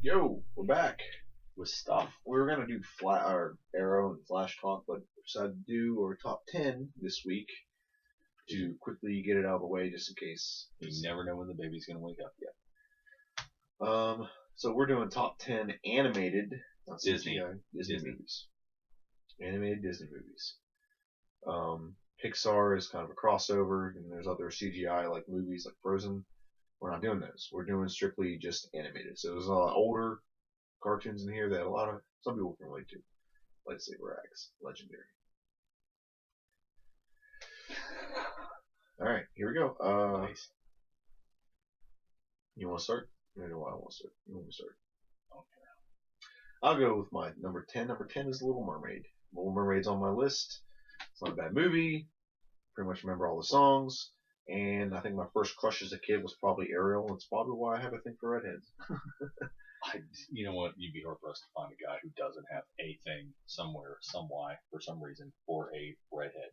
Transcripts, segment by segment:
Yo, we're back with stuff. We were gonna do our Arrow and Flash talk, but we decided to do our top 10 this week to quickly get it out of the way, just in case. You never know when the baby's gonna wake up. So we're doing top 10 animated, not Disney. CGI, Disney movies. Animated Disney movies. Pixar is kind of a crossover, and there's other CGI like movies like Frozen. We're not doing those. We're doing strictly just animated. So there's a lot of older cartoons in here that some people can relate to. Lightsaber Axe, legendary. All right, here we go. Nice. You want to start? I know I want to start. You want me to start? Okay. I'll go with my number 10. Number 10 is Little Mermaid. Little Mermaid's on my list. It's not a bad movie. Pretty much remember all the songs. And I think my first crush as a kid was probably Ariel. It's probably why I have a thing for redheads. You know what? You'd be hard pressed to find a guy who doesn't have a thing somewhere, for some reason, for a redhead.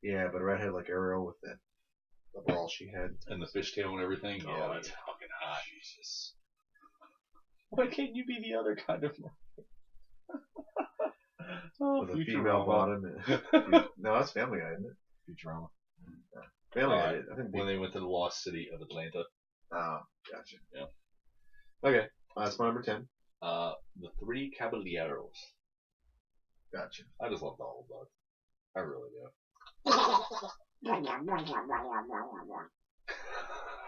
Yeah, but a redhead like Ariel with that the ball she had. And the fishtail and everything. Oh, Yeah, that's yeah. fucking hot. Jesus. Why can't you be the other kind of With a female bottom. No, that's Family Guy, isn't it? Futurama. Family Guy did. I think When they went to the lost city of Atlanta. Oh, gotcha. Yeah. Okay, that's my number 10. The Three Caballeros. Gotcha. I just love Donald Duck. I really do.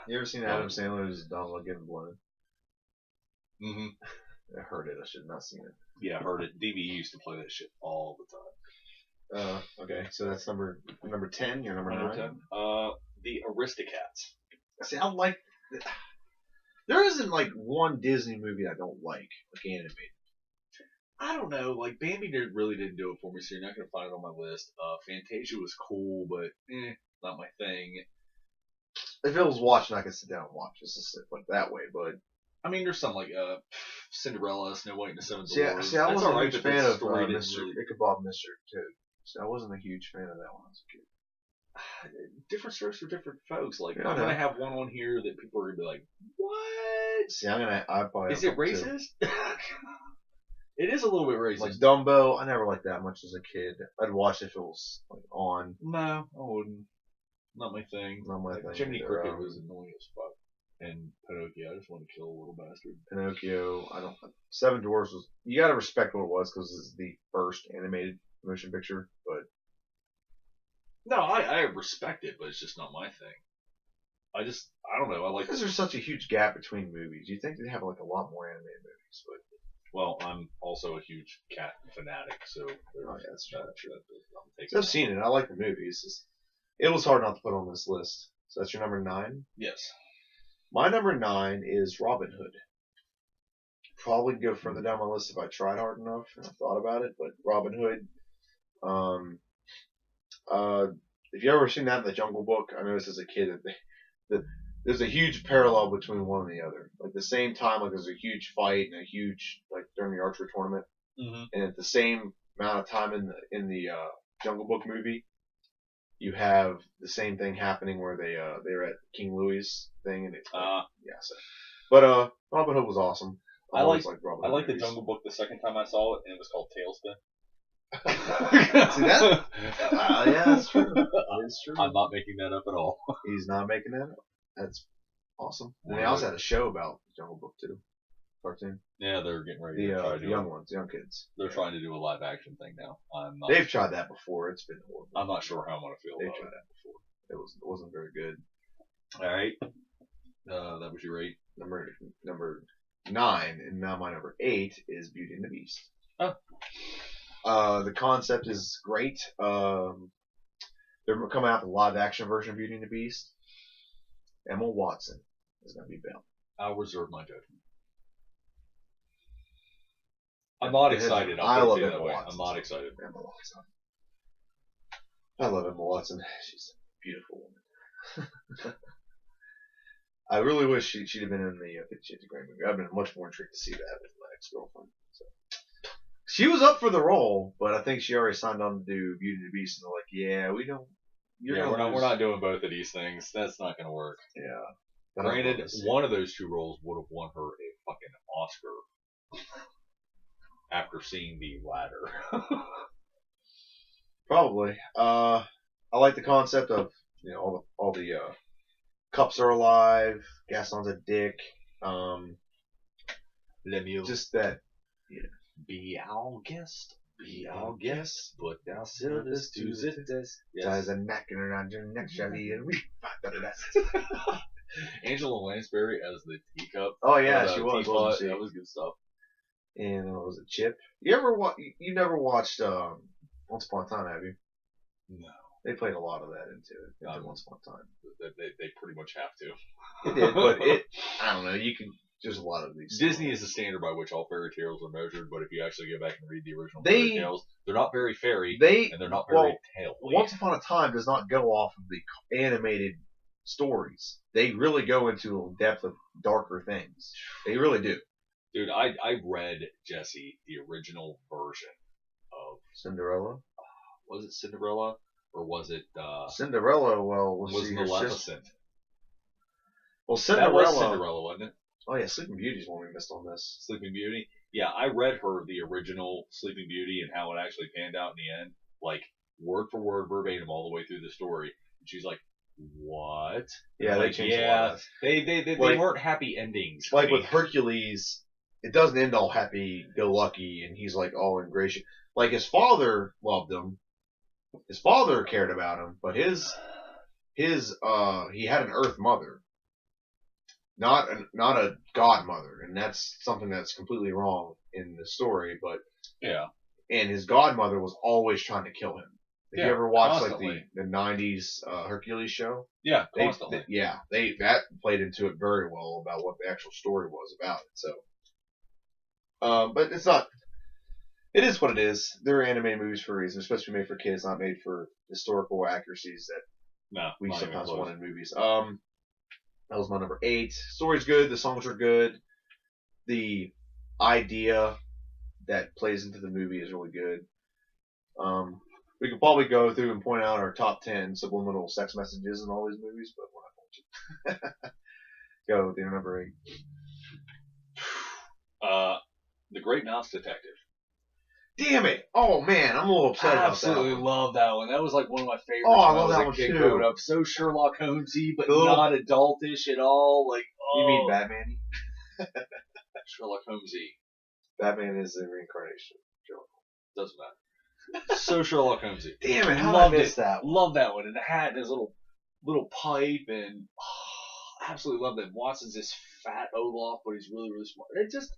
You ever seen Adam Sandler's Donald getting blown? Mm-hmm. I heard it. I should have not seen it. Yeah, I heard it. DB used to play that shit all the time. Okay, so that's number 10. You're number 9. 10. The Aristocats. See, I like. There isn't like one Disney movie I don't like animated. I don't know. Like Bambi really didn't do it for me, so you're not gonna find it on my list. Fantasia was cool, but not my thing. If it was watching, I could sit down and watch. Let's just put it that way. But I mean, there's some like Cinderella, Snow White and the Seven Dwarfs. See, I wasn't a huge fan of Mr. Ichabod Mystery too. So I wasn't a huge fan of that one as a kid. Different strokes for different folks. Like Yeah, I'm gonna have one on here that people are gonna be like, "What? See, I probably Is it racist?" It is a little bit racist. Like Dumbo, I never liked that much as a kid. I'd watch if it was like on. No, I wouldn't. Not my thing. Not my thing. Jiminy either. Cricket was annoying as fuck. And Pinocchio, I just want to kill a little bastard. Pinocchio, I don't. Seven Dwarfs was. You gotta respect what it was because it's the first animated motion picture. But No, I respect it, but it's just not my thing. I don't know. I like. because there's such a huge gap between movies, you think they'd have like a lot more animated movies. But Well, I'm also a huge cat fanatic, so oh yeah, that's true. that I've seen it. I like the movies. It was hard not to put on this list. So that's your number 9. Yes. My number 9 is Robin Hood. Probably go further down my list if I tried hard enough and I thought about it. But Robin Hood. If you ever seen that in the Jungle Book, I noticed as a kid that there's a huge parallel between one and the other. Like the same time, like there's a huge fight and a huge like during the archery tournament, and at the same amount of time in the Jungle Book movie, you have the same thing happening where they're at King Louis thing and but Robin Hood was awesome. I like Robin I Hood like the movies. Jungle Book the second time I saw it, and it was called Tailspin. See that? Yeah, that's true. It's true. I'm not making that up at all. He's not making that up. That's awesome. And they Yeah. also had a show about Jungle Book too, cartoon. Yeah, they're getting ready to try to The do young ones, young kids. They're trying to do a live action thing now. They've tried that before. It's been horrible. I'm not sure how I'm gonna feel They've about tried that before. It wasn't very good. it. All right. That was your 8. Number 9, and now my number 8 is Beauty and the Beast. Oh. The concept is great. They're coming out with a live action version of Beauty and the Beast. Emma Watson is going to be Belle. I'll reserve my judgment. I'm not excited. I I'll love put it Emma that way. Watson. I'm not excited. Emma Watson. I love Emma Watson. She's a beautiful woman. I really wish she'd have been in the 50 Shades of Grey movie. I've been much more intrigued to see that with my ex-girlfriend. So. She was up for the role, but I think she already signed on to do Beauty and the Beast, and they're like, "Yeah, we don't." We're not doing both of these things. That's not going to work. Yeah. Granted, one of those two roles would have won her a fucking Oscar seeing the latter. Probably. I like the concept of all the cups are alive. Gaston's a dick. Lemuel, Just that. be our guest, but thou service to this. Ties a knocking around your neck, Shelly, and we. Angela Lansbury as the teacup. Oh yeah, the she was. teapot, Wasn't she? that was good stuff. And was it Chip? You ever You never watched Once Upon a Time, have you? No, They played a lot of that into Once Upon a Time. they pretty much have to. It did, but I don't know. You can. There's a lot of these. Disney is the standard by which all fairy tales are measured, but if you actually go back and read the original fairy tales, they're not very fairy, and they're not very tale. Once Upon a Time does not go off of the animated stories. They really go into depth of darker things. They really do. Dude, I read, Jesse, the original version of Cinderella. Was it Cinderella or was it Cinderella? Well, was Maleficent? Well, That was Cinderella, wasn't it? Oh yeah, Sleeping Beauty's one we missed on this. Sleeping Beauty. Yeah, I read her the original Sleeping Beauty and how it actually panned out in the end, like word for word, verbatim, all the way through the story. And she's like, "What?" Yeah, they changed a lot of that. They weren't happy endings. Like with Hercules, it doesn't end all happy-go-lucky, and he's like all ingratiating. Like his father loved him, his father cared about him, but he had an Earth mother. Not a godmother, and that's something that's completely wrong in the story. But yeah, and his godmother was always trying to kill him. Have you ever watched like the '90s Hercules show? Yeah, constantly. That played into it very well about what the actual story was about it. So, but it's not. It is what it is. They're animated movies for a reason, especially made for kids, not made for historical accuracies that we sometimes want in movies. That was my number 8. Story's good. The songs are good. The idea that plays into the movie is really good. We could probably go through and point out our top 10 subliminal sex messages in all these movies, but we're not going to. Go with your number 8. The Great Mouse Detective. Damn it! Oh man, I'm a little upset about that. I absolutely love that one. That was like one of my favorites. Oh, I love that one too. Growing up. So Sherlock Holmesy, but not adultish at all. Like, you mean Batman? Sherlock Holmesy. Batman is the reincarnation of Sherlock. Doesn't matter. So Sherlock Holmesy. Damn it! How did I miss that? Love that one. And it had his little pipe, and absolutely love that. Watson's this fat Olaf, but he's really really smart. It just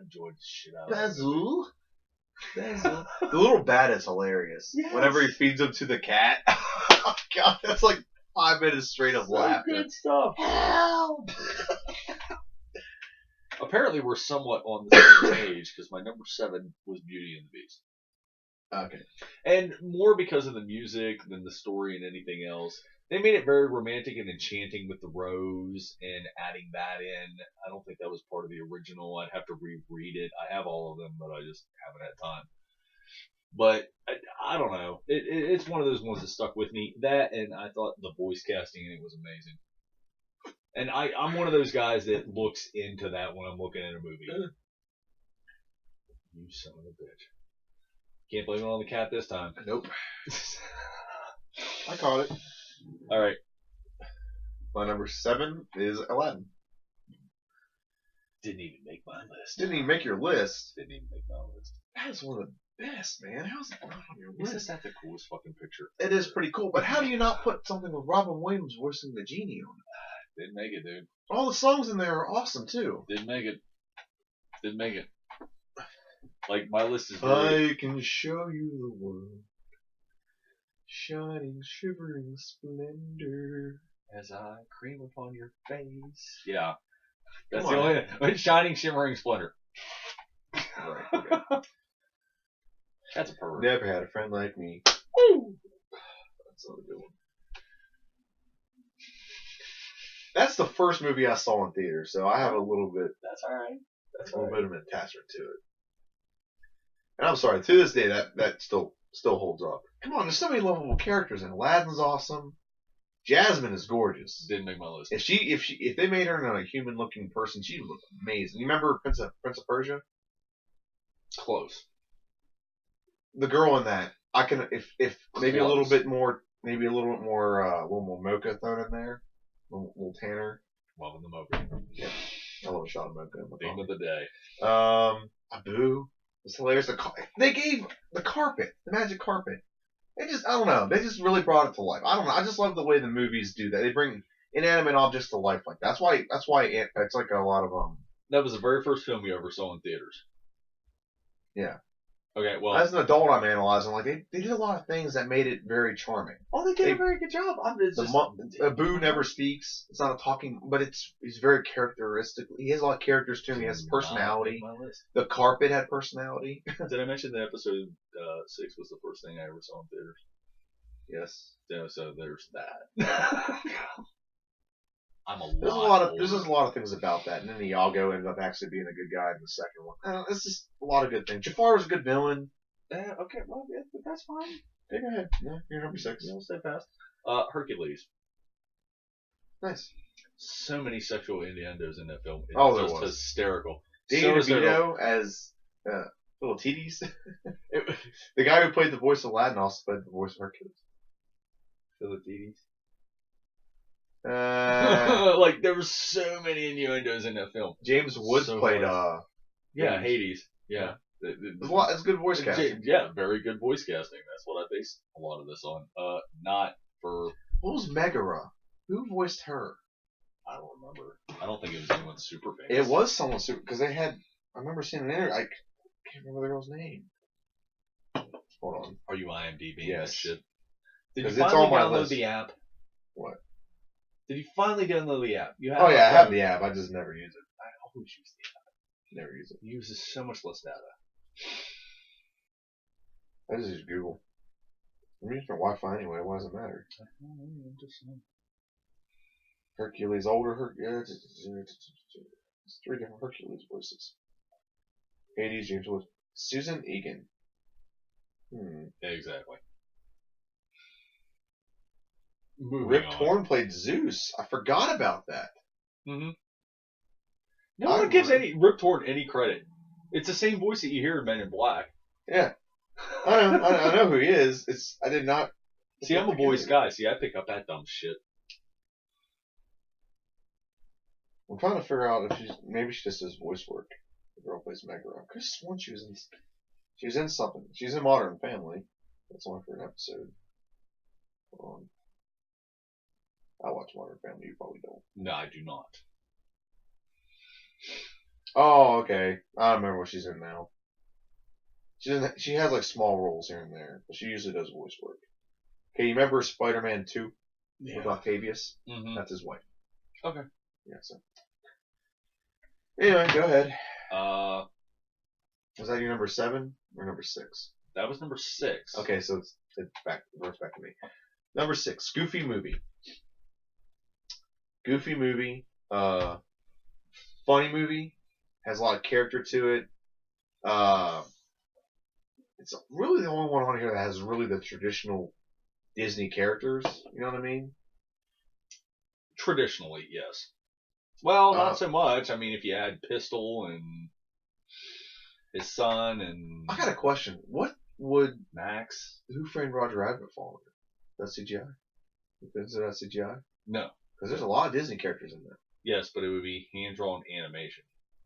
enjoyed the shit out of it. Basil. The little bat is hilarious. Yes. Whenever he feeds him to the cat, oh god, that's like 5 minutes straight of laughter. Good stuff. Help! Apparently, we're somewhat on the same page because my number 7 was Beauty and the Beast. Okay. And more because of the music than the story and anything else. They made it very romantic and enchanting with the rose and adding that in. I don't think that was part of the original. I'd have to reread it. I have all of them, but I just haven't had time. But I don't know. It's one of those ones that stuck with me. That, and I thought the voice casting in it was amazing. And I'm one of those guys that looks into that when I'm looking at a movie. You son of a bitch. Can't blame it on the cat this time. Nope. I caught it. All right. My number 7 is Aladdin. Didn't even make my list. Didn't even make your list. Didn't even make my list. That is one of the best, man. How's that not on your list? Isn't that the coolest fucking picture? It is pretty cool, but how do you not put something with Robin Williams voicing the genie on it? Didn't make it, dude. All the songs in there are awesome too. Didn't make it. Like my list is. I can show you the world. Shining, shivering splendor as I cream upon your face. Yeah. That's Come the only shining, shimmering splendor. Right. Okay. That's a pervert. Never had a friend like me. Woo! That's not a good one. That's the first movie I saw in theater, so I have a little bit. That's all right. That's a little bit of an attachment to it. And I'm sorry, to this day that still holds up. Come on, there's so many lovable characters, and Aladdin's awesome. Jasmine is gorgeous. Didn't make my list. If they made her into a human-looking person, she would look amazing. You remember Prince of Persia? Close. the girl in that, I can if maybe a little Close. bit more, maybe a little more mocha thrown in there, a little tanner. Loving the mocha. Yeah, I love a shot of mocha. In my Theme of the day. Abu was hilarious. They gave the carpet, the magic carpet. They just, I don't know. They just really brought it to life. I don't know. I just love the way the movies do that. They bring inanimate objects to life like that. That's why it's like a lot of That was the very first film you ever saw in theaters. Yeah. Okay, well, As an adult, I'm analyzing like they did a lot of things that made it very charming. oh, they did a very good job. Abu never speaks. It's not a talking, but he's very characteristic. He has a lot of characters to him. He has personality. The carpet had personality. Did I mention that episode 6 was the first thing I ever saw in theaters? Yes. Yeah, so there's that. I'm a There's lot. there's just a lot of things about that, and then Iago ended up actually being a good guy in the second one. It's just a lot of good things. Jafar was a good villain. Okay, well, yeah, that's fine. Yeah, go ahead. Yeah, you're number 6. You'll stay fast. Hercules. Nice. So many sexual innuendos in that film. It's there just was. hysterical. Danny So DeVito as little titties. The guy who played the voice of Aladdin also played the voice of Hercules. Philippides. Uh, Like there were so many innuendos in that film. James Woods So played Yeah, Hades. Yeah. It's good voice casting. Yeah, very good voice casting. That's what I based a lot of this on. Not for. What was Megara? Who voiced her? I don't remember. I don't think it was anyone super famous. It was someone super because they had. I remember seeing an interview. I can't remember the girl's name. Hold on. Are you IMDb Yes. this shit? Did you 'Cause it's finally on my download list. the app? What? Did you finally download the app? You have Oh yeah, I a have phone. the app. I just never use it. I always use the app. Never use it. It uses so much less data. I just use Google. I'm using for Wi-Fi anyway. Why does it matter? Hercules, older Hercules. It's 3 different Hercules voices. Hades, James Woods, Susan Egan. Exactly. Moving Rip on. Torn played Zeus. I forgot about that. Mm-hmm. No one gives Rip Torn any credit. It's the same voice that you hear in Men in Black. Yeah, I know who he is. I did not. See, I'm a voice guy. See, I pick up that dumb shit. I'm trying to figure out if maybe she just does voice work. The girl plays Megara. I could have sworn she was in something. She's in Modern Family. That's only for an episode. Hold on. I watch Modern Family. You probably don't. No, I do not. Oh, okay. I remember what she's in now. She has like small roles here and there, but she usually does voice work. Okay, you remember Spider-Man 2 with Octavius? Mm-hmm. That's his wife. Okay. Yeah. So. Anyway, go ahead. Was that your number 7 or number 6? That was number 6. Okay, so it's reverts back to me. Number 6, Goofy movie. Goofy movie. Funny movie. Has a lot of character to it. It's really the only one on here that has really the traditional Disney characters. You know what I mean? Traditionally, yes. Well, not so much. I mean, if you add Pistol and his son and I got a question. What would Max? Who Framed Roger Rabbit fall under? That CGI? Is that CGI? No. Because there's a lot of Disney characters in there. Yes, but it would be hand-drawn animation.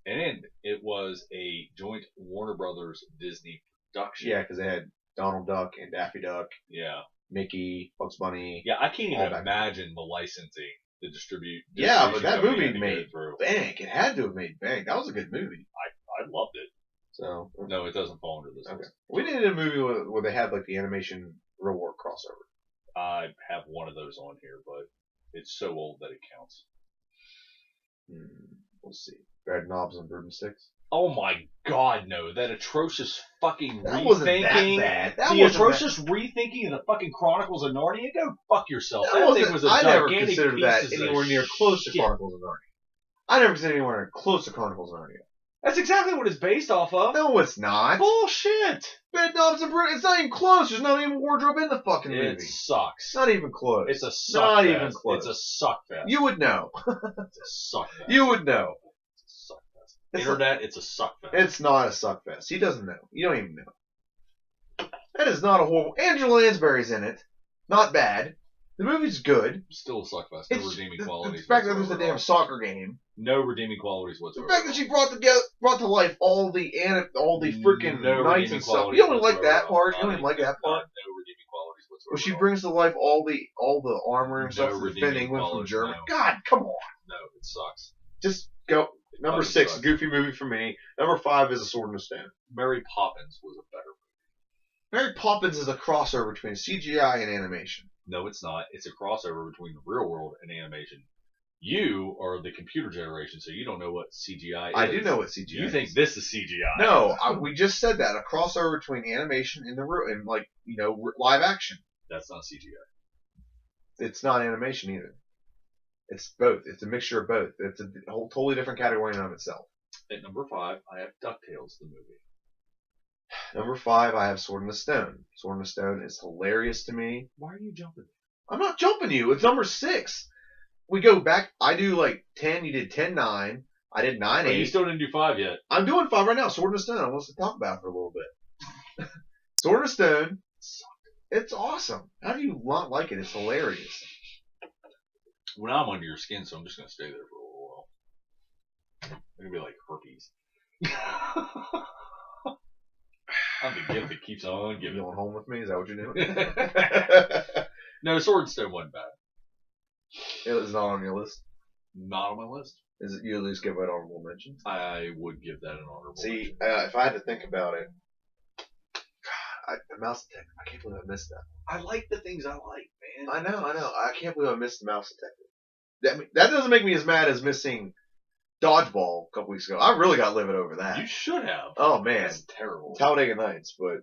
And it was a joint Warner Brothers Disney production. Yeah, because they had Donald Duck and Daffy Duck. Yeah. Mickey, Bugs Bunny. Yeah, I can't even imagine the licensing, the distribution. Yeah, but that movie made through. bank. It had to have made bank. That was a good movie. I loved it. So no, it doesn't fall under this. Okay. We did a movie where they had like the animation Real World crossover. I have one of those on here, but it's so old that it counts. We'll see. Red Knobs and Broomsticks. Oh my God, no! That atrocious fucking that rethinking. Wasn't that bad. The atrocious rethinking of the fucking Chronicles of Narnia. Go fuck yourself. That thing was a I never gigantic considered piece that of anywhere near close to shit. Chronicles of Narnia. I never considered anywhere close to Chronicles of Narnia. That's exactly what it's based off of. No, it's not. Bullshit. Red Knobs and Broomsticks. It's not even close. There's not even wardrobe in the fucking movie. It sucks. It's not even close. It's a suck Not fest. even close. It's a suck fest. You would know. It's a suck fest. You would know. It's a suck fest. Internet, it's a suck fest. It's not a suck fest. He doesn't know. You don't even know. That is not a horrible. Angela Lansbury's in it. Not bad. The movie's good. Still a suckfest. No It's redeeming the qualities. fact that there's a whatsoever. damn soccer game. No redeeming qualities The whatsoever. fact that she brought to life all the freaking No knights redeeming and stuff. qualities You don't like whatsoever. that part. You don't I even like that part. No redeeming qualities whatsoever. Well, she brings to life all the armor and stuff No to defend redeeming England from qualities, Germany. no. God, come on. No, it sucks. Just go. Number Fucking 6, sucks. Goofy movie for me. Number 5 is A Sword in the Stone. Mary Poppins was a better movie. Mary Poppins is a crossover between CGI and animation. No, it's not. It's a crossover between the real world and animation. You are the computer generation, so you don't know what CGI is. I do know what CGI You is. think this is CGI? No, we just said that. A crossover between animation and live action. That's not CGI. It's not animation either. It's both. It's a mixture of both. It's a whole totally different category in and of itself. At number 5, I have DuckTales, the movie. Number 5, I have Sword in the Stone. Sword in the Stone is hilarious to me. Why are you jumping? I'm not jumping you. It's number 6. We go back. I do like 10. You did 10, 9. I did 9, Oh, 8. you still didn't do 5 yet. I'm doing 5 right now. Sword in the Stone. I want us to talk about it for a little bit. Sword in the Stone. It's awesome. How do you not like it? It's hilarious. Well, now I'm under your skin, so I'm just going to stay there for a little while. It's going to be like herpes. I'm the gift that keeps on You giving. going home with me? Is that what you're doing? No, Sword and Stone wasn't bad. It was not on your list. Not on my list. Is it you at least give it honorable mention? I would give that an honorable See, mention. if I had to think about it, God, the Mouse Detective. I can't believe I missed that. I like the things I like, man. I know. I can't believe I missed the Mouse Detective. That doesn't make me as mad as missing Dodgeball a couple weeks ago. I really got livid over that. You should have. Oh man, That's terrible. Talladega Nights, but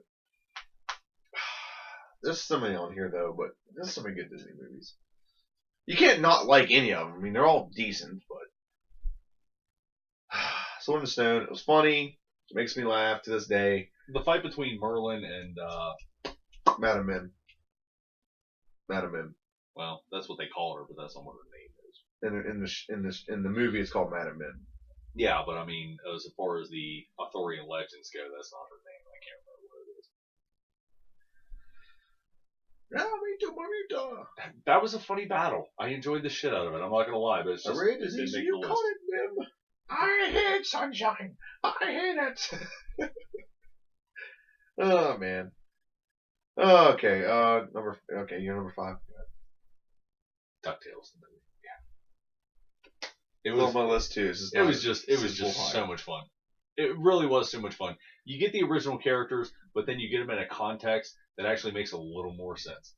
there's so many on here though. But there's so many good Disney movies. You can't not like any of them. I mean, they're all decent, but Sword in the Stone. It was funny. It makes me laugh to this day. The fight between Merlin and, Madam Mim. Madam Mim. well, that's what they call her, but that's not what her name is. In the movie, it's called Madam Mim. Yeah, but I mean, as far as the Arthurian legends go, that's not her name. I can't remember what it is. That was a funny battle. I enjoyed the shit out of it. I'm not gonna lie, but it's just Red it is didn't easy. make You the call list. it Mim. I hate sunshine. I hate it. Oh man. Okay. You're number 5. DuckTales. The movie. Yeah. It It was was. on my list too. It was just so much fun. It really was so much fun. You get the original characters, but then you get them in a context that actually makes a little more sense.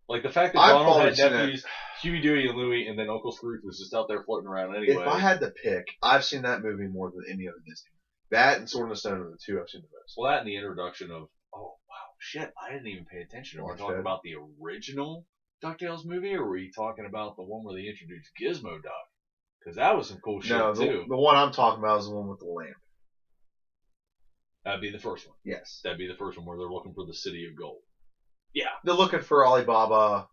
Like the fact that I've Donald had probably seen nephews, Huey, Dewey, and Louie, and then Uncle Scrooge was just out there floating around anyway. If I had to pick, I've seen that movie more than any other Disney. That and Sword in the Stone are the two I've seen the most. Well, that and the introduction of, oh, wow, shit, I didn't even pay attention. Are we Launchpad. talking about the original DuckTales movie, or were you talking about the one where they introduced Gizmo Duck? Because that was some cool shit, No, too. the one I'm talking about is the one with the lamp. That'd be the first one. Yes. That'd be the first one where they're looking for the City of Gold. Yeah. They're looking for Alibaba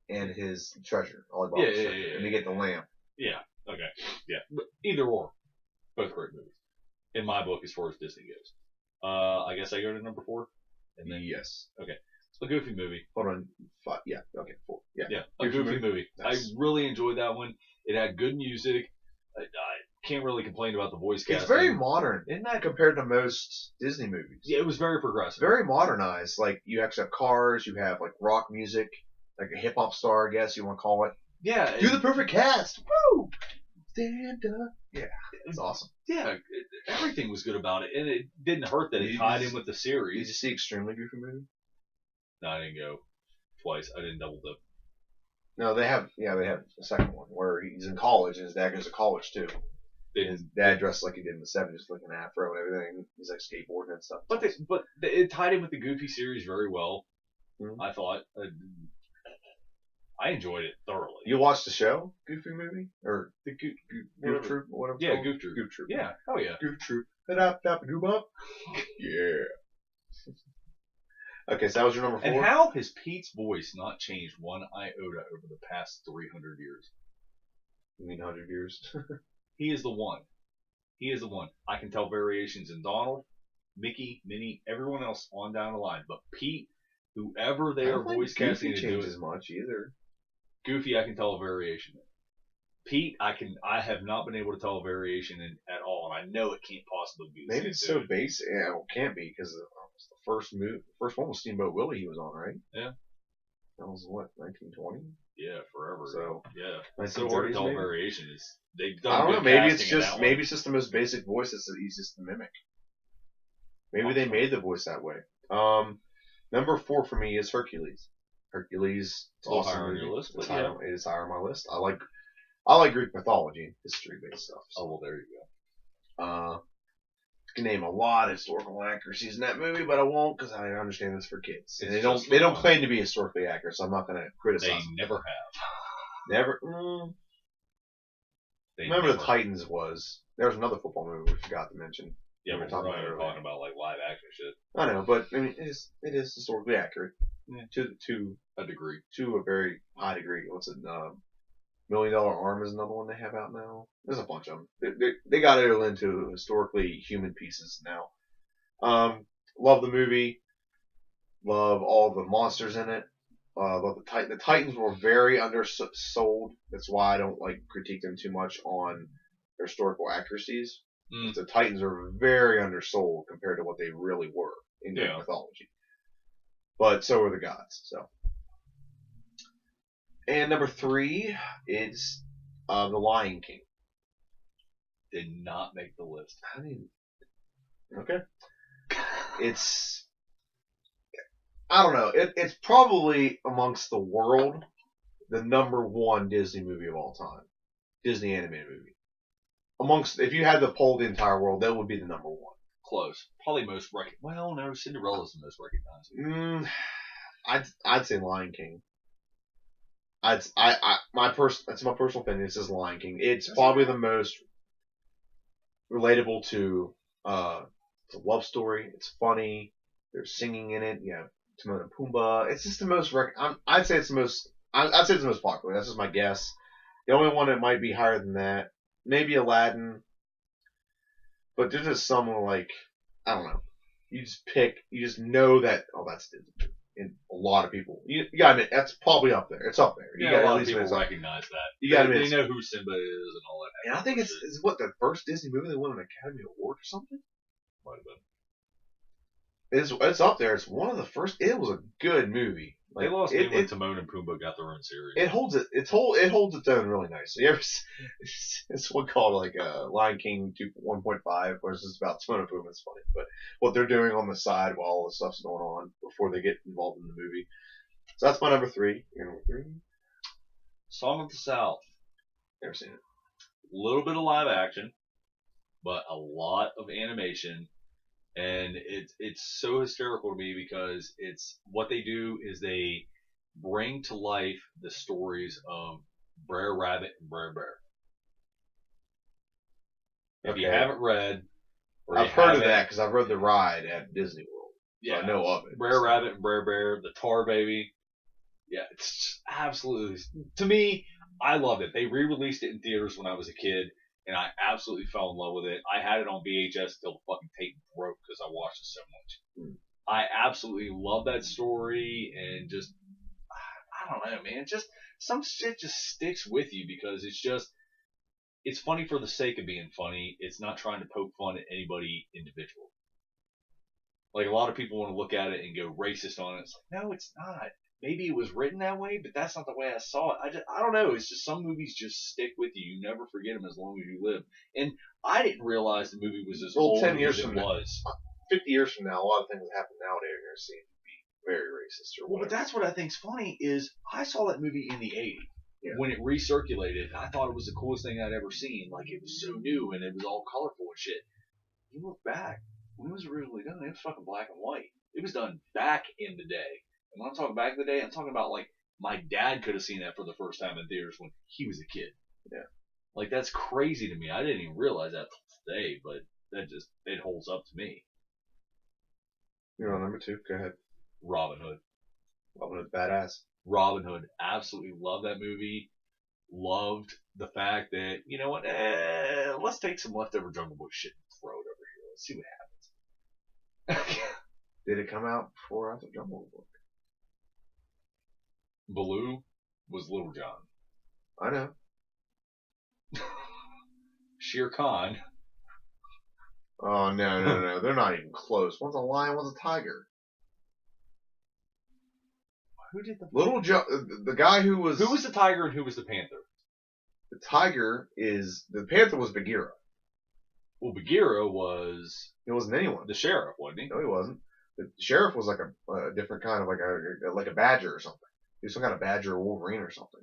and his treasure. Alibaba's Yeah, treasure. And they get the lamp. Yeah, okay. Yeah. But either or. Both great movies. In my book, as far as Disney goes. I guess I go to number 4? And then Yes. a Goofy movie. Hold on. 5. Yeah. Okay. 4. Yeah. Yeah, a Goofy Goofy movie. Nice. I really enjoyed that one. It had good music. I can't really complain about the voice casting. It's very modern. Isn't that? Compared to most Disney movies. Yeah, it was very progressive. Very modernized. Like, you actually have cars, you have, like, rock music, like a hip-hop star, I guess you want to call it. Yeah. Do the perfect cast! Woo! Stand up. Yeah, it's awesome. Yeah, everything was good about it. And it didn't hurt that it tied in with the Did series. you see Extremely Goofy movie? No, I didn't go twice. I didn't double dip. No, they have a second one where he's in college and his dad goes to college too. They And his dad dressed like he did in the 70s, like an afro and everything. He's like skateboarding and stuff. But it tied in with the Goofy series very well. Mhm. I thought. I enjoyed it thoroughly. You watched the show, Goofy movie? Or The Goof whatever. Troop? Whatever it's Yeah, called? Goof Troop. Goof Troop. Yeah. Oh yeah. Goof Troop. Da-da-da-ba-doo-bop. Yeah. Okay, so that was your number 4? And how has Pete's voice not changed one iota over the past 300 years? You mean 100 years? He is the one. He is the one. I can tell variations in Donald, Mickey, Minnie, everyone else on down the line. But Pete, whoever they I are don't think voice casting Goofy to do it, changes much either. Goofy, I can tell a variation in. Pete, I have not been able to tell a variation in at all, and I know it can't possibly be the Maybe same it's so dude. basic. Yeah, well, it can't be because the first one was Steamboat Willie he was on, right? Yeah. That was what, 1920? Yeah, forever. So yeah, it's so 1930s hard to tell a maybe? variation. They've I done don't know. good Maybe it's casting in just that maybe it's just the most basic voice that's the easiest to mimic. Maybe they made the voice that way. Number 4 for me is Hercules. Hercules, it's A little awesome higher on movie. your list, It's but yeah. it is higher on my list. I like Greek mythology and history based stuff. Oh well, there you go. I can name a lot of historical accuracies in that movie, but I won't because I understand this for kids. And It's they don't just claim to be historically accurate, so I'm not going to criticize They them. never have. Never. They Remember never. the Titans was. There was another football movie we forgot to mention. Yeah, we were we're talking talking, about earlier. talking about like live action shit. I know, but I mean, it is historically accurate. Yeah. To A degree. to a very high degree. What's it? $1 Million Arm is another one they have out now. There's a bunch of them. They got it into historically human pieces now. Love the movie. Love all the monsters in it. Love the Titans were very undersold. That's why I don't like critique them too much on their historical accuracies. The Titans are very undersold compared to what they really were in Greek mythology. But so are the gods. So. And number 3 is The Lion King. Did not make the list. I mean, okay. I don't know. It's probably amongst the world the number 1 Disney movie of all time. Disney animated movie. If you had to poll the entire world, that would be the number 1. Close. Probably most well, no, Cinderella's the most recognizable. I'd say Lion King. That's my personal opinion. It says Lion King. It's probably the most relatable to. It's a love story. It's funny. There's singing in it. Yeah, Timon and Pumbaa. It's just the most. I'd say it's the most. I'd say it's the most popular. That's just my guess. The only one that might be higher than that, maybe Aladdin. But there's just someone like I don't know. You just know that that's Disney. And a lot of people, you gotta admit, that's probably up there. It's up there. A lot of people recognize that. You gotta they admit, know who Simba is and all that. And I think it's what the first Disney movie that won an Academy Award or something. Might have been. It's up there. It's one of the first. It was a good movie. Like, they lost me when Timon and Pumbaa got their own series. It holds its own really nicely. It's one called like Lion King 1.5, where it's just about Timon and Pumbaa. It's funny, but what they're doing on the side while all this stuff's going on before they get involved in the movie. So that's my number 3. Your number 3? Song of the South. Never seen it. A little bit of live action, but a lot of animation. And it's so hysterical to me because it's what they do is they bring to life the stories of Brer Rabbit and Brer Bear. If you haven't read, I've heard of that because I've rode the ride at Disney World. So I know of it. Brer Rabbit and Brer Bear, the Tar Baby. Yeah, it's just absolutely. To me, I loved it. They re-released it in theaters when I was a kid. And I absolutely fell in love with it. I had it on VHS till the fucking tape broke because I watched it so much. I absolutely love that story and just, I don't know, man. Just some shit just sticks with you because it's funny for the sake of being funny. It's not trying to poke fun at anybody individual. Like a lot of people want to look at it and go racist on it. It's like, no, it's not. Maybe it was written that way, but that's not the way I saw it. I don't know. It's just some movies just stick with you. You never forget them as long as you live. And I didn't realize the movie was as old 10 years as it was. 50 years from now, a lot of things that happen nowadays are going to seem to be very racist or whatever. Well, but that's what I think's funny is I saw that movie in the 80s when it recirculated. I thought it was the coolest thing I'd ever seen. Like it was so new and it was all colorful and shit. You look back when it was originally done, it was fucking black and white. It was done back in the day. And when I'm talking back in the day, I'm talking about like my dad could have seen that for the first time in theaters when he was a kid. Yeah. Like that's crazy to me. I didn't even realize that today, but it holds up to me. You're on number 2. Go ahead. Robin Hood. Robin Hood, badass. Robin Hood. Absolutely love that movie. Loved the fact that, you know what, let's take some leftover Jungle Book shit and throw it over here. Let's see what happens. Did it come out before or after Jungle Book? Baloo was Little John. I know. Shere Khan. Oh no! They're not even close. One's a lion, one's a tiger. Who did the Little John, the guy who was the tiger and who was the panther? the tiger is the panther was Bagheera. Well, Bagheera was He wasn't anyone. the sheriff, wasn't he? No, he wasn't. The sheriff was like a different kind of like a badger or something. He was some kind of badger or Wolverine or something.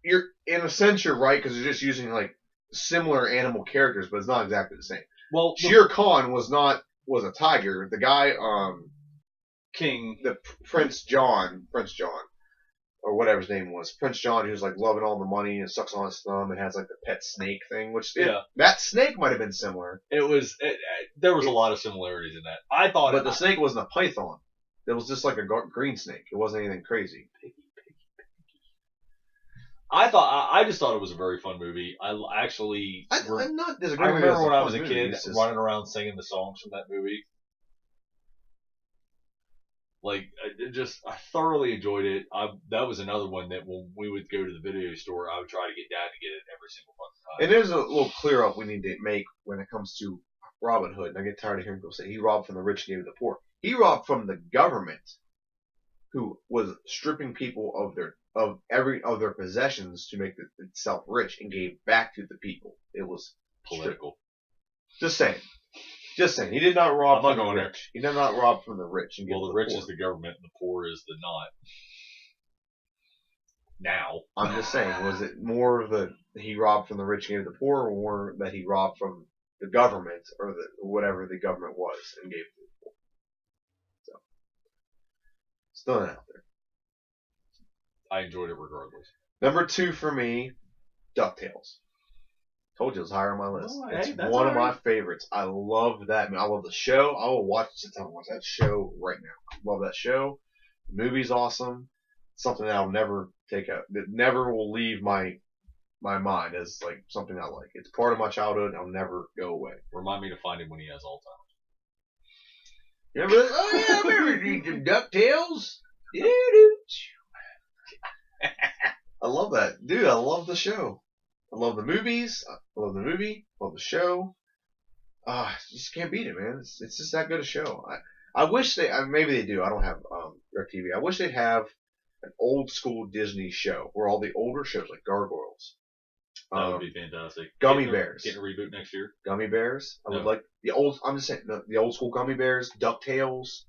You're in a sense you're right because you're just using like similar animal characters, but it's not exactly the same. Well, Shere Khan was a tiger. The guy, King, the Prince John, or whatever his name was, Prince John, who's like loving all the money and sucks on his thumb and has like the pet snake thing, that snake might have been similar. There was a lot of similarities in that. I thought, but the snake wasn't a python. It was just like a green snake. It wasn't anything crazy. I just thought it was a very fun movie. I'm not disagreeing. I remember when I was a kid running around singing the songs from that movie. Like, I thoroughly enjoyed it. That was another one that when we would go to the video store, I would try to get Dad to get it every single fucking time. And there's a little clear up we need to make when it comes to Robin Hood. And I get tired of hearing people say he robbed from the rich and gave to the poor. He robbed from the government, who was stripping people of their possessions to make itself rich and gave back to the people. It was political. Just saying. He did not rob from the rich. He did not rob from the rich. And the rich is the government, and the poor is the not. Now. I'm just saying, was it more that he robbed from the rich and gave to the poor, or more that he robbed from the government, or whatever the government was, and gave to the poor? So, still not out there. I enjoyed it regardless. Number 2 for me, DuckTales. Told you it was higher on my list. Oh, it's one of my favorites. I love that. I love the show. I will watch that show right now. I love that show. The movie's awesome. It's something that I'll never take out. That never will leave my mind as like something I like. It's part of my childhood. I'll never go away. Remind me to find him when he has Alzheimer's. You remember this? Oh yeah, I remember some DuckTales. I love that, dude. I love the show. I love the movies. I love the movie. I love the show. You just can't beat it, man. It's just that good a show. I wish maybe they do. I don't have DirecTV. I wish they'd have an old school Disney show where all the older shows like Gargoyles. That would be fantastic. Gummy Bears. Getting a reboot next year. Gummy Bears. I would like the old. I'm just saying the old school Gummy Bears, DuckTales,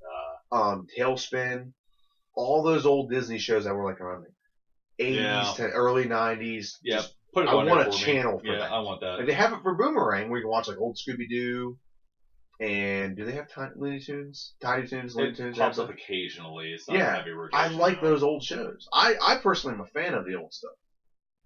Tailspin, all those old Disney shows that were like around the 80s to early 90s. Yeah. Just, I want a channel for that. I want that. Like they have it for Boomerang where you can watch like old Scooby Doo. And do they have Looney Tunes? Tiny Toons, Looney Tunes? It pops up occasionally. It's not a heavy rotation. I like those old shows. I personally am a fan of the old stuff.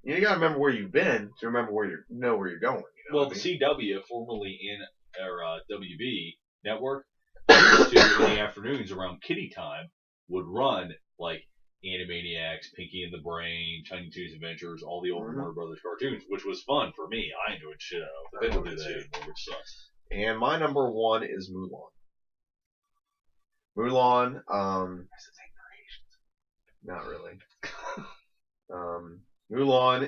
You gotta remember where you've been to remember where you're going. You know well, the CW, formerly in our WB network, used to in the afternoons around kiddie time would run like Animaniacs, Pinky and the Brain, Tiny Toons Adventures, all the old Warner Brothers cartoons, which was fun for me. I enjoyed shit out of it. They don't do that anymore, which sucks. And my number 1 is Mulan. Mulan, not really. Mulan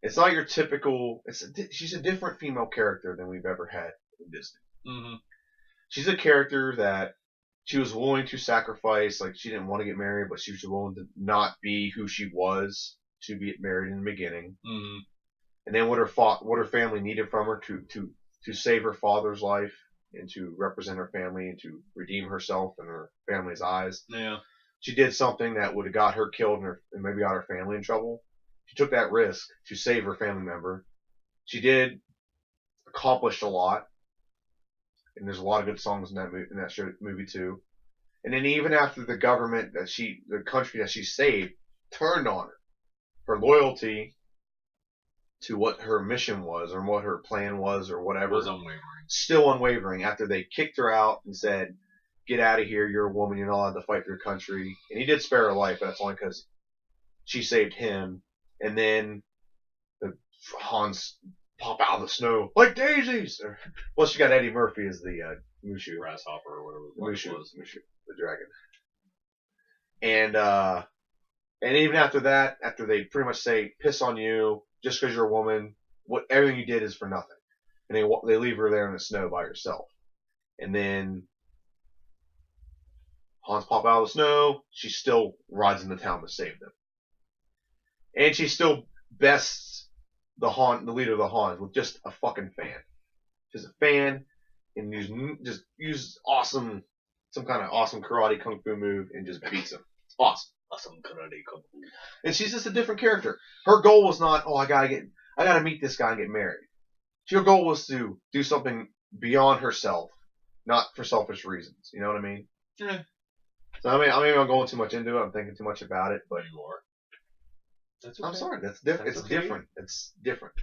it's not your typical, she's a different female character than we've ever had in Disney. Mm-hmm. She's a character that she was willing to sacrifice, like she didn't want to get married, but she was willing to not be who she was to get married in the beginning. Mm-hmm. And then what her family needed from her to save her father's life and to represent her family and to redeem herself in her family's eyes. Yeah. She did something that would have got her killed and maybe got her family in trouble. She took that risk to save her family member. She did accomplish a lot. And there's a lot of good songs in that movie too. And then even after the country that she saved turned on her loyalty to what her mission was or what her plan was or whatever was unwavering. Still unwavering after they kicked her out and said, "Get out of here! You're a woman. You're not allowed to fight for your country." And he did spare her life, but that's only because she saved him. And then Han's pop out of the snow like daisies. Plus, you got Eddie Murphy as the Mushu. Grasshopper or whatever Mushu, it was. Mushu, the dragon. And even after that, after they pretty much say, piss on you, just because you're a woman, everything you did is for nothing. And they leave her there in the snow by herself. And then Hans pop out of the snow, she still rides into town to save them. And she still bests the leader of the Hans with just a fucking fan. Just a fan, and use some kind of awesome karate kung fu move and just beats him. Awesome. Awesome karate kung fu. And she's just a different character. Her goal was not, I gotta meet this guy and get married. Her goal was to do something beyond herself, not for selfish reasons. You know what I mean? Yeah. So I'm going too much into it. I'm thinking too much about it, but you are. That's okay. I'm sorry. That's different. It's okay. different. It's different.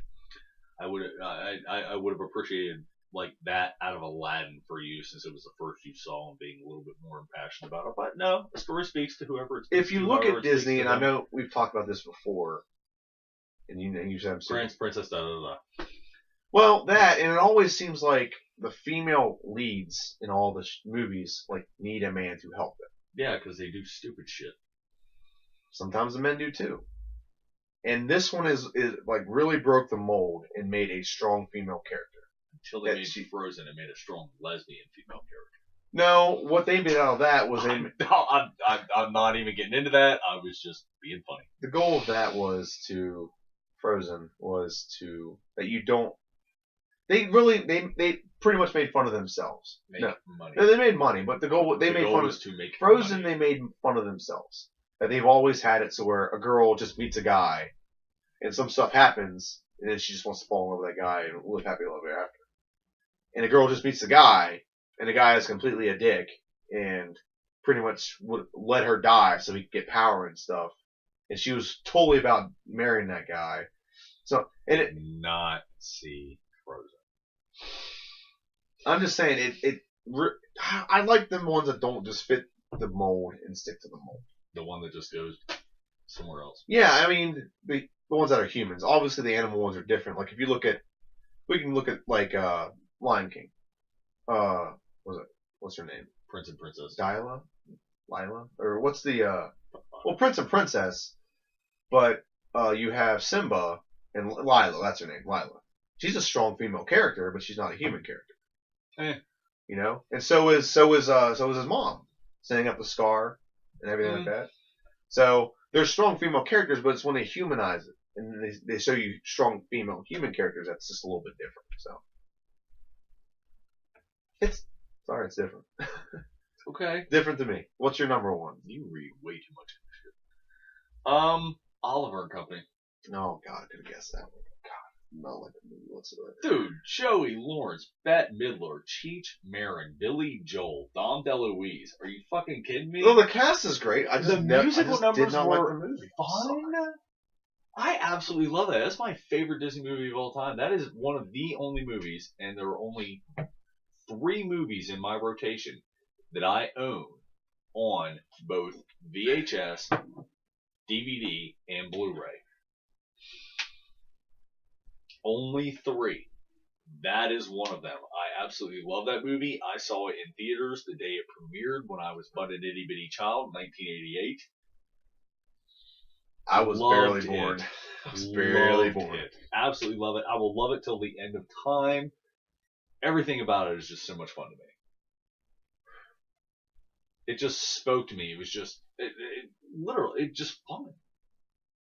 I would have appreciated like that out of Aladdin for you, since it was the first you saw, and being a little bit more impassioned about it. But no, the story speaks to whoever it speaks If you to, look however at it speaks Disney, to and I them. know we've talked about this before, and you said I'm serious. Princess, da da da. Well, that, and it always seems like the female leads in all the movies like need a man to help them. Yeah, because they do stupid shit. Sometimes the men do too. And this one is like really broke the mold and made a strong female character. Until they made Frozen, it made a strong lesbian female character. No, what they made out of that was I'm not even getting into that. I was just being funny. The goal of that Frozen was that you don't. They pretty much made fun of themselves. Money. No, they made money, but the goal was to make Frozen. money. They made fun of themselves. That they've always had it so where a girl just meets a guy, and some stuff happens, and then she just wants to fall in love with that guy and live happily ever after. And the girl just meets the guy, and the guy is completely a dick, and pretty much would let her die so he could get power and stuff. And she was totally about marrying that guy. So, and it not see Frozen. I'm just saying I like the ones that don't just fit the mold and stick to the mold. The one that just goes somewhere else. Yeah, I mean the ones that are humans. Obviously, the animal ones are different. Like if you look at, we can look at like Lion King. What's her name? Prince and Princess. Lila, or what's the Prince and Princess. But you have Simba and Lila. That's her name, Lila. She's a strong female character, but she's not a human character. You know, and so is his mom, setting up the Scar and everything like that. So there's strong female characters, but it's when they humanize it and they show you strong female human characters that's just a little bit different. So it's different. Okay. Different to me. What's your number one? You read way too much of this shit. Oliver and Company. Oh God, I could have guessed that one. God, not like the movie whatsoever. Dude, Joey Lawrence, Bette Midler, Cheech Marin, Billy Joel, Dom DeLuise. Are you fucking kidding me? Well, the cast is great. The musical numbers did not were like the movie. fun. I absolutely love that. That's my favorite Disney movie of all time. That is one of the only movies, and there are only 3 movies in my rotation that I own on both VHS, DVD, and Blu-ray. Only 3. That is one of them. I absolutely love that movie. I saw it in theaters the day it premiered when I was but an itty bitty child, 1988. I was barely born. I was barely born. Absolutely love it. I will love it till the end of time. Everything about it is just so much fun to me. It just spoke to me. It was just, literally, it just fun.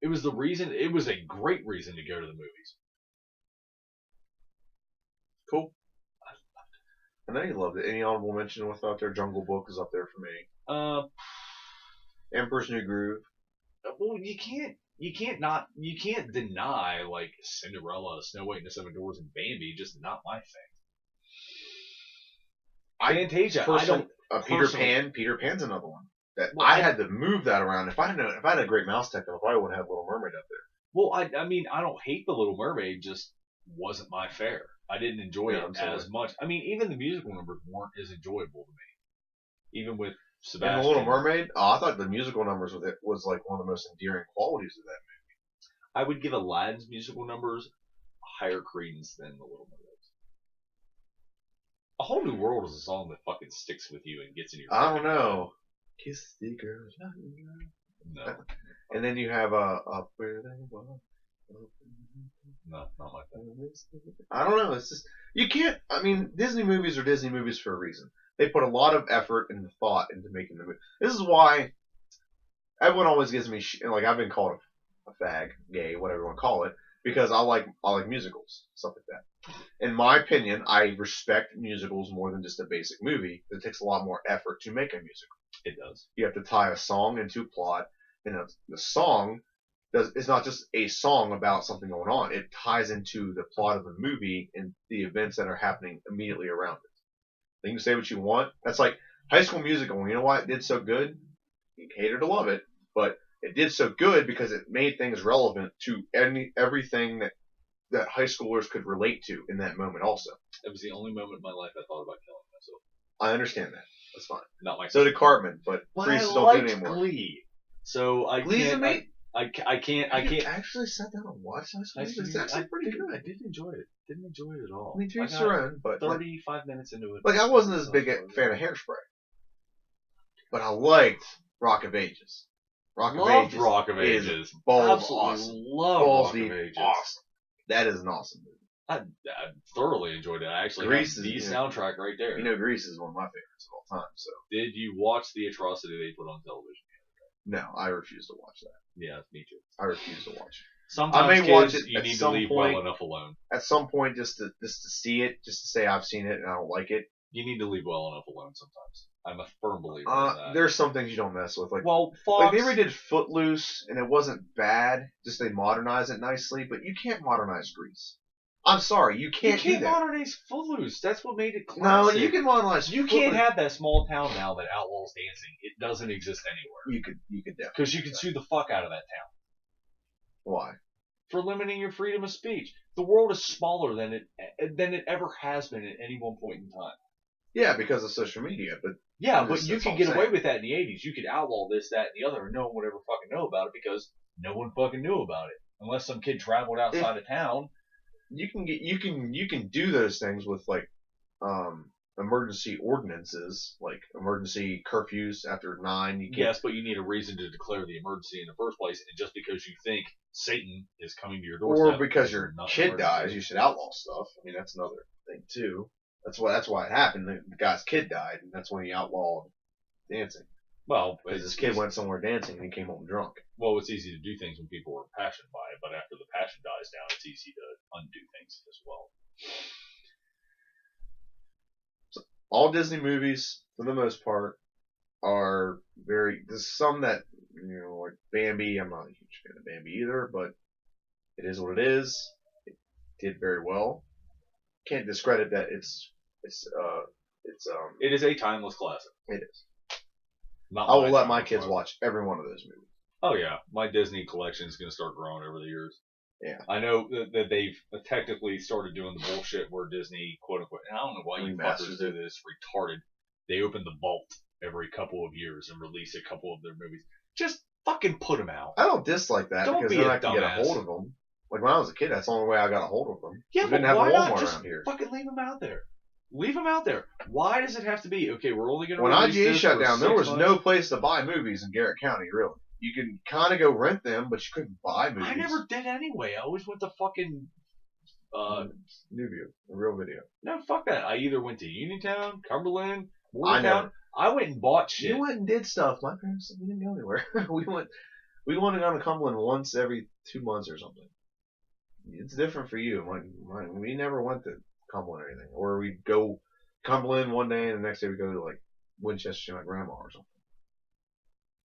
It was a great reason to go to the movies. Cool. I know you loved it. Any honorable mention what's out there? Jungle Book is up there for me. Emperor's New Groove. Well, you can't deny like Cinderella, Snow White and the Seven Dwarfs, and Bambi. Just not my thing. Fantasia. Peter Pan's another one that I had to move that around. If I had a great mouse tech, I probably would have Little Mermaid up there. Well, I mean, I don't hate the Little Mermaid. Just wasn't my fare. I didn't enjoy it as much. I mean, even the musical numbers weren't as enjoyable to me. Even with Sebastian. And the Little Mermaid, I thought the musical numbers with it was like one of the most endearing qualities of that movie. I would give Aladdin's musical numbers higher credence than the Little Mermaids. A Whole New World is a song that fucking sticks with you and gets in your. I don't know. Kiss the girl. No, And then you have Up Where They Walk. not my thing. I don't know. It's just you can't. I mean, Disney movies are Disney movies for a reason. They put a lot of effort and thought into making the movie. This is why everyone always gives me like I've been called a fag, gay, whatever you want to call it, because I like musicals, stuff like that. In my opinion, I respect musicals more than just a basic movie. It takes a lot more effort to make a musical. It does. You have to tie a song into a plot, and the song is not just a song about something going on. It ties into the plot of the movie and the events that are happening immediately around it. Then you can say what you want. That's like High School Musical. You know why it did so good? You can hate it or love it, but it did so good because it made things relevant to everything that high schoolers could relate to in that moment. Also, It was the only moment in my life I thought about killing myself. I understand that. That's fine. Not my. So did Cartman, but priests don't do it anymore. Glee. So I Glee's can't. amazing. I can't. I can't. actually sat down and watched High School I Musical. It's actually pretty good. I did enjoy it. Didn't enjoy it at all. I mean, to I each got their own, but 35 minutes into it. like I wasn't as big a fan of Hairspray, but I liked Rock of Ages. Loved Rock of is Ages. balls Absolutely awesome. love Balls Rock deep of Ages. awesome. That is an awesome movie. I thoroughly enjoyed it. I actually Grease have is- the yeah. soundtrack right there. You know, Grease is one of my favorites of all time. So Did you watch the atrocity they put on television? no, I refuse to watch that. Yeah, me too. I refuse to watch it. Sometimes may kids, watch it you at need to some leave point. well enough alone. At some point, just to see it, just to say I've seen it and I don't like it. You need to leave well enough alone sometimes. I'm a firm believer in that. There's some things you don't mess with, like Well, Fox. like they redid Footloose, and it wasn't bad. Just they modernized it nicely, but you can't modernize Grease. I'm sorry, you you can't can't do that. modernize Footloose. That's what made it No, classic. you can modernize. You can't have that small town now that outlaws dancing. It doesn't exist anywhere. You could definitely. Because you can sue the fuck out of that town Why? for limiting your freedom of speech. The world is smaller than it ever has been at any one point in time. Yeah, because of social media, but Yeah, That's- but you that's could all get I'm away saying. with that in the 80s. You could outlaw this, that, and the other, and no one would ever fucking know about it because no one fucking knew about it. Unless some kid traveled outside of town. you can do those things with like emergency ordinances, like emergency curfews after 9. You can't. Yes, but you need a reason to declare the emergency in the first place, and just because you think Satan is coming to your doorstep, Or because your not an kid emergency. dies, you should outlaw stuff. I mean, that's another thing too. That's why it happened. The guy's kid died, and that's when he outlawed dancing. Well, Because his kid went somewhere dancing and he came home drunk. Well, it's easy to do things when people are passionate by it, but after the passion dies down, it's easy to undo things as well. All Disney movies, for the most part, are there's some that, like Bambi. I'm not a huge fan of Bambi either, but it is what it is. It did very well. Can't discredit that It is a timeless classic. it is. Not I will let my timeless kids classic. watch every one of those movies. Oh yeah, my Disney collection is going to start growing over the years. Yeah. I know that they've technically started doing the bullshit where Disney, quote unquote, and I don't know why you fuckers Remasters do this, retarded. They open the vault every couple of years and release a couple of their movies. Just fucking put them out. I don't dislike that Don't because be then a I can get a dumbass. hold of them. Like when I was a kid, that's the only way I got a hold of them. Yeah, We but didn't have why a not Walmart just around here. fucking leave them out there? Leave them out there. Why does it have to be, okay, we're only going to When release IGA this shut for down, there 6 was months. no place to buy movies in Garrett County, really. You could kind of go rent them, but you couldn't buy movies. I never did anyway. I always went to fucking. New View, a real video. No, fuck that. I either went to Uniontown, Cumberland, I Morgantown. never. I went and bought shit. You went and did stuff. My parents we didn't go anywhere. we went to go to Cumberland once every 2 months or something. It's different for you. We never went to Cumberland or anything. Or we'd go Cumberland one day and the next day we'd go to like Winchester to my grandma or something.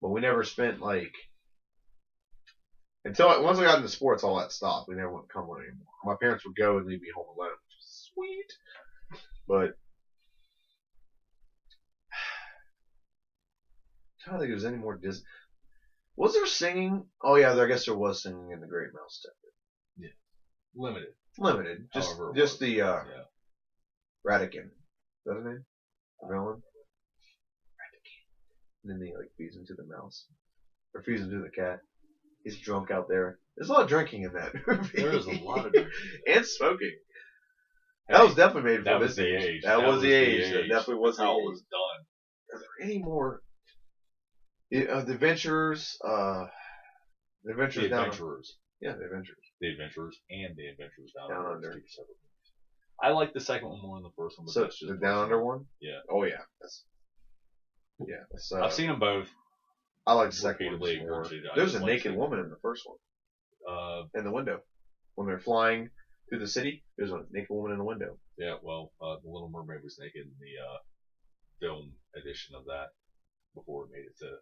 But we never spent like once I got into sports, all that stopped. We never went to Cumberland anymore. My parents would go and leave me home alone, which was sweet. But I'm trying to think if there's any more Disney. Was there singing? Oh yeah, I guess there was singing in the Great Mouse Detective. Limited. Limited, just However it just was. the Yeah. Ratigan. Is that his name? The villain. And then he like feeds him to the mouse, or feeds him to the cat. He's drunk out there There's a lot of drinking in that movie. There is a lot of drinking. And smoking. Hey, That was definitely made for that this was the age. That was the age. That definitely was That's the how age. it was done. Are there any more? The Adventurers. The Adventurers The Down. Adventurers. Yeah, the Adventurers. The Adventurers and The Adventurers Down Down Under. Under. Two separate movies. I like the second one more than the first one, but So that's just the Down Under one. Yeah. Oh yeah. That's I've seen them both. I like the second one Repeatedly more. encouraged it. I There's just a like naked seeing- woman in the first one. In the window. When they're flying through the city, there's a naked woman in the window. Yeah, well, The Little Mermaid was naked in the film edition of that before it made it to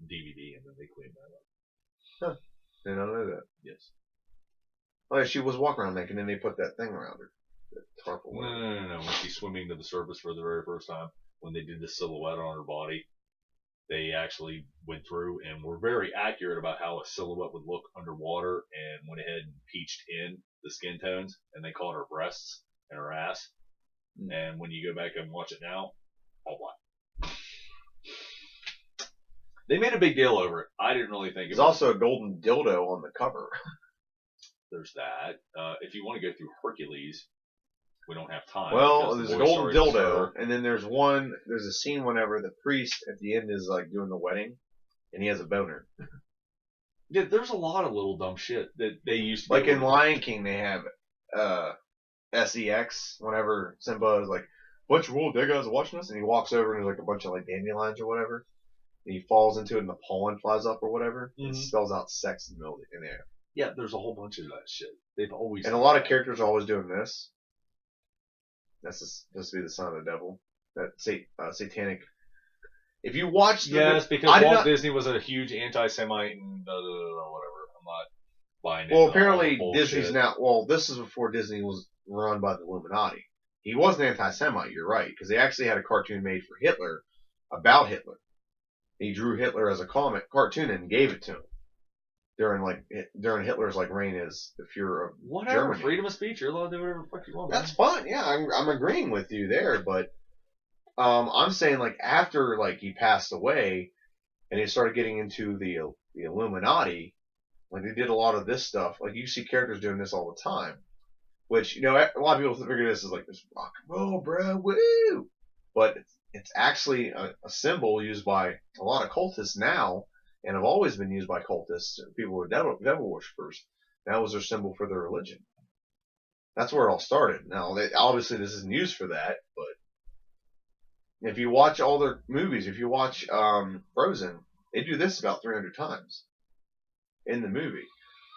DVD, and then they cleaned that up. Did not know that. Yes. Oh yeah, she was walking around naked, and then they put that thing around her. That tarp or No, whatever. no, no, no. When she's swimming to the surface for the very first time, when they did the silhouette on her body, they actually went through and were very accurate about how a silhouette would look underwater, and went ahead and peached in the skin tones, and they called her breasts and her ass. And when you go back and watch it now, all black. They made a big deal over it. I didn't really think it There's was. also a golden dildo on the cover. There's that. If you want to go through Hercules, we don't have time. Well, because there's the a boy golden started to dildo, stir. and then there's a scene whenever the priest at the end is like doing the wedding, and he has a boner. Yeah, there's a lot of little dumb shit that they used to Like be in able to- Lion King, they have SEX. Whenever Simba is like, "Bunch of little dead guys watching us," and he walks over and there's like a bunch of like dandelions or whatever, and he falls into it, and the pollen flies up or whatever. It Mhm. spells out sex in the middle in there. Yeah, there's a whole bunch of that shit. They've always And a done lot of that. characters are always doing this. That's supposed to be the son of the devil. That satanic. If you watch the Yes, because I did Walt not- Disney was a huge anti-Semite and whatever. I'm not buying it. Well, apparently Bullshit. Disney's now. Well, this is before Disney was run by the Illuminati. He was an anti-Semite. You're right, because they actually had a cartoon made for Hitler about Hitler. He drew Hitler as a cartoon and gave it to him during Hitler's like reign as the Fuhrer of Whatever, Germany. freedom of speech. You're allowed to do whatever the fuck you want. That's man. fine. Yeah, I'm agreeing with you there, but I'm saying like after like he passed away and he started getting into the Illuminati, like they did a lot of this stuff. Like you see characters doing this all the time, which a lot of people figure this is like this rock and roll, bro, woo. But it's actually a symbol used by a lot of cultists now, and have always been used by cultists, people who are devil worshippers. That was their symbol for their religion. That's where it all started. Now, obviously, this isn't used for that, but if you watch all their movies, if you watch Frozen, they do this about 300 times in the movie.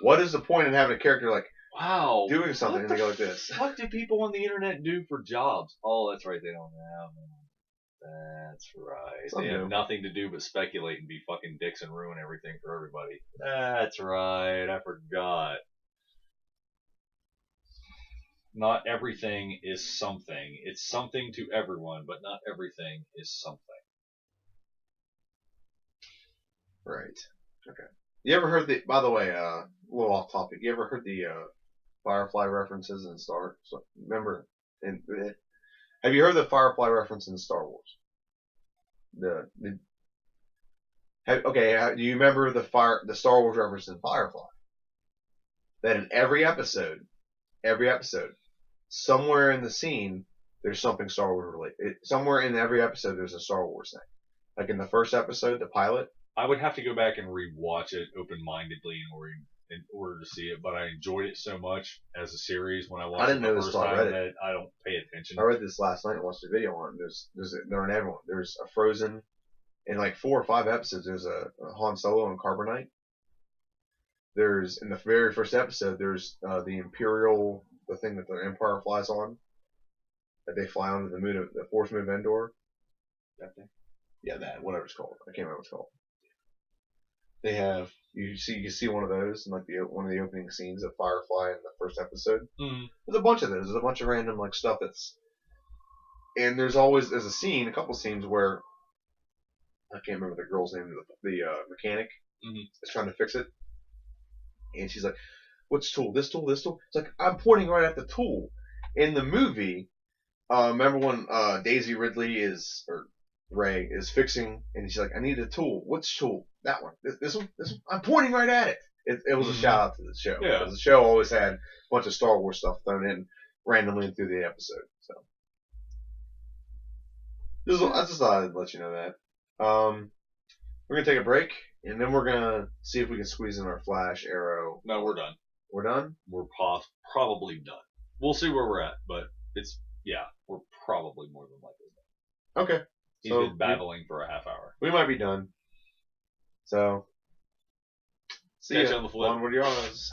What is the point in having a character like Wow. doing something and What they go the like this? What do people on the internet do for jobs? Oh, that's right. They don't have them. That's right. Some They have do. nothing to do but speculate and be fucking dicks and ruin everything for everybody. That's right. I forgot. Not everything is something. It's something to everyone, but not everything is something. Right. Okay. You ever heard the? By the way, a little off topic. You ever heard the Firefly references in Star? So, remember, have you heard the Firefly reference in Star Wars? Do you remember the Star Wars reference in Firefly? That in every episode, somewhere in the scene, there's something Star Wars related. Somewhere in every episode, there's a Star Wars thing. Like in the first episode, the pilot. I would have to go back and rewatch it open-mindedly in order to see it, but I enjoyed it so much as a series when I watched didn't it know the this first till I time read it. that I don't pay attention. I read this last night and watched a video on it. They're in everyone. There's a Frozen. In like 4 or 5 episodes, there's a Han Solo and Carbonite. There's, in the very first episode, there's the Imperial, the thing that the Empire flies on. That they fly onto the moon, the fourth moon of Endor. That thing? Yeah, that, whatever it's called. I can't remember what it's called. They have, you see one of those in like one of the opening scenes of Firefly in the first episode. Mm. There's a bunch of those. There's a bunch of random like stuff that's, and there's a couple scenes where I can't remember the girl's name, the mechanic is trying to fix it, and she's like, "Which tool? This tool? This tool?" It's like I'm pointing right at the tool. In the movie, remember when Daisy Ridley or Ray is fixing, and she's like, "I need a tool. Which tool? That one. This one. This one. I'm pointing right at it." It was a shout out to the show. Yeah. Because the show always had a bunch of Star Wars stuff thrown in randomly through the episode. So I just thought I'd let you know that. We're gonna take a break, and then we're gonna see if we can squeeze in our Flash, Arrow. No, we're done. We're done. We're probably done. We'll see where we're at, but we're probably more than likely done. Okay. He's been battling for a half hour. We might be done. So, see Catch ya. you on the flip. Onward, yours.